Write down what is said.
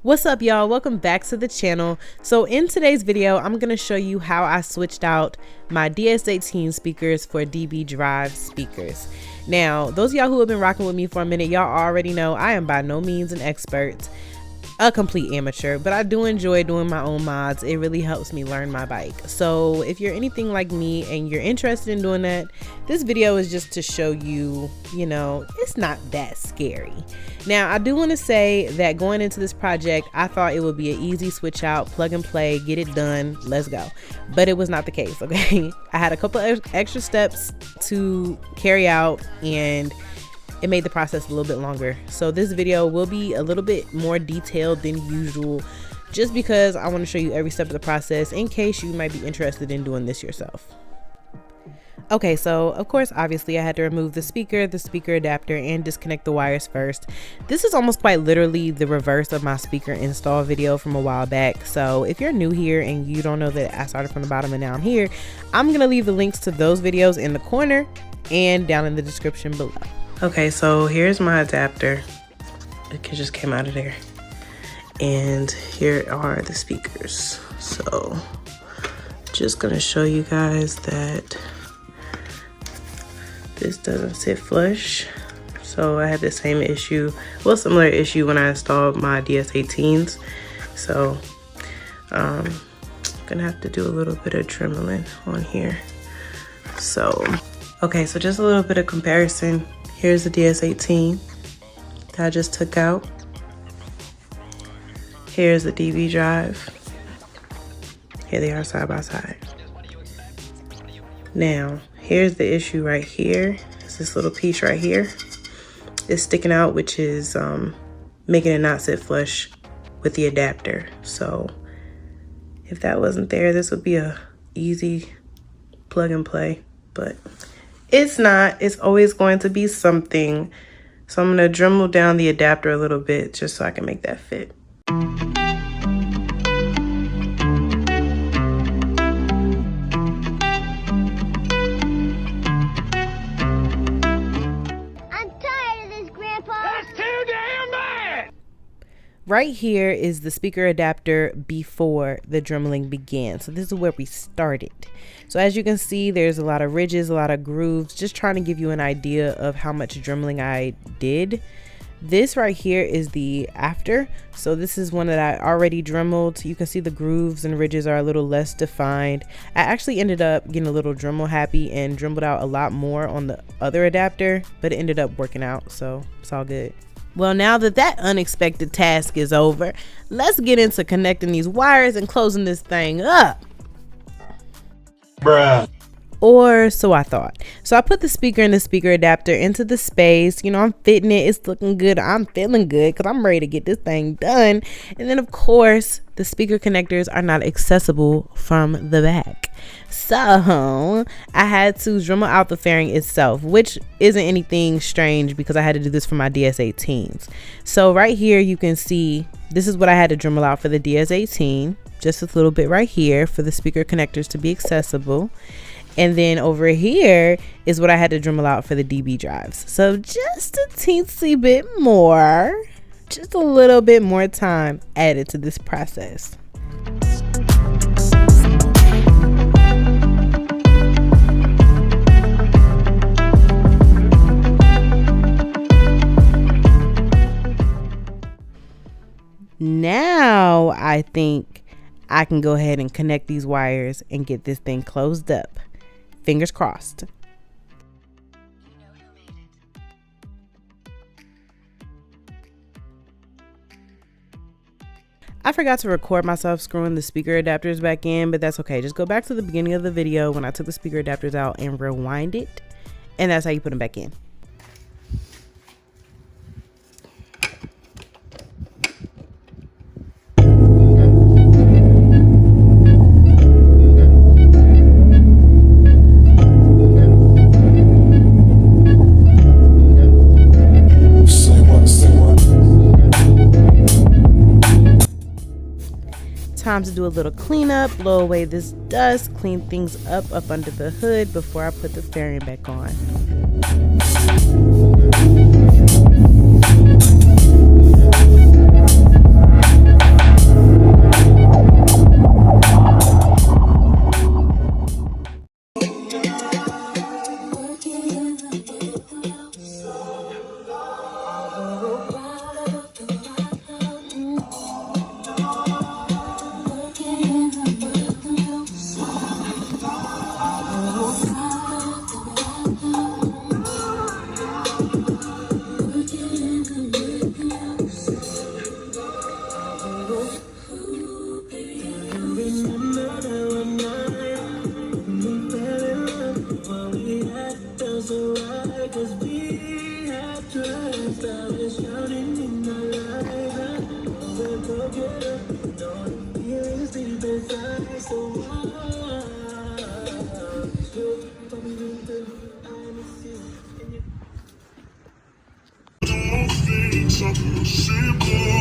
What's up, y'all? Welcome back to the channel. So in today's video, I'm going to show you how I switched out my DS18 speakers for DB Drive speakers. Now, those of y'all who have been rocking with me for a minute, y'all already know I am by no means an expert, a complete amateur, but I do enjoy doing my own mods. It really helps me learn my bike. So if you're anything like me and you're interested in doing that, this video is just to show you, it's not that scary. Now, I do want to say that going into this project, I thought it would be an easy switch out, plug and play, get it done, let's go. But it was not the case, okay? I had a couple of extra steps to carry out and it made the process a little bit longer. So this video will be a little bit more detailed than usual, just because I want to show you every step of the process in case you might be interested in doing this yourself. Okay, so of course, obviously I had to remove the speaker adapter, and disconnect the wires first. This is almost quite literally the reverse of my speaker install video from a while back. So if you're new here and you don't know that I started from the bottom and now I'm here, I'm gonna leave the links to those videos in the corner and down in the description below. Okay, so here's my adapter. It just came out of there. And here are the speakers. So just gonna show you guys that this doesn't sit flush. So I had the same issue, well, similar issue when I installed my DS18s. So I'm gonna have to do a little bit of dremeling on here. So, okay, so just a little bit of comparison. Here's the DS18 that I just took out. Here's the DB drive. Here they are side by side. Now, here's the issue right here. It's this little piece right here. It's sticking out, which is making it not sit flush with the adapter. So if that wasn't there, this would be a easy plug and play, but it's not. It's always going to be something. So I'm gonna Dremel down the adapter a little bit just so I can make that fit. Right here is the speaker adapter before the dremeling began. So this is where we started. So as you can see, there's a lot of ridges, a lot of grooves, just trying to give you an idea of how much dremeling I did. This right here is the after. So this is one that I already dremeled. You can see the grooves and ridges are a little less defined. I actually ended up getting a little Dremel happy and dremeled out a lot more on the other adapter, but it ended up working out, so it's all good. Well, now that that unexpected task is over, let's get into connecting these wires and closing this thing up. Bruh. Or so I thought. So I put the speaker and the speaker adapter into the space. I'm fitting it. It's looking good. I'm feeling good because I'm ready to get this thing done. And then, of course, the speaker connectors are not accessible from the back. So I had to Dremel out the fairing itself, which isn't anything strange because I had to do this for my DS18s. So right here, you can see this is what I had to Dremel out for the DS18. Just a little bit right here for the speaker connectors to be accessible. And then over here is what I had to Dremel out for the DB drives. So just a teensy bit more, just a little bit more time added to this process. Now I think I can go ahead and connect these wires and get this thing closed up. Fingers crossed. I forgot to record myself screwing the speaker adapters back in, but that's okay. Just go back to the beginning of the video when I took the speaker adapters out and rewind it, and that's how you put them back in. Time to do a little cleanup, blow away this dust, clean things up under the hood before I put the fairing back on. All things are possible.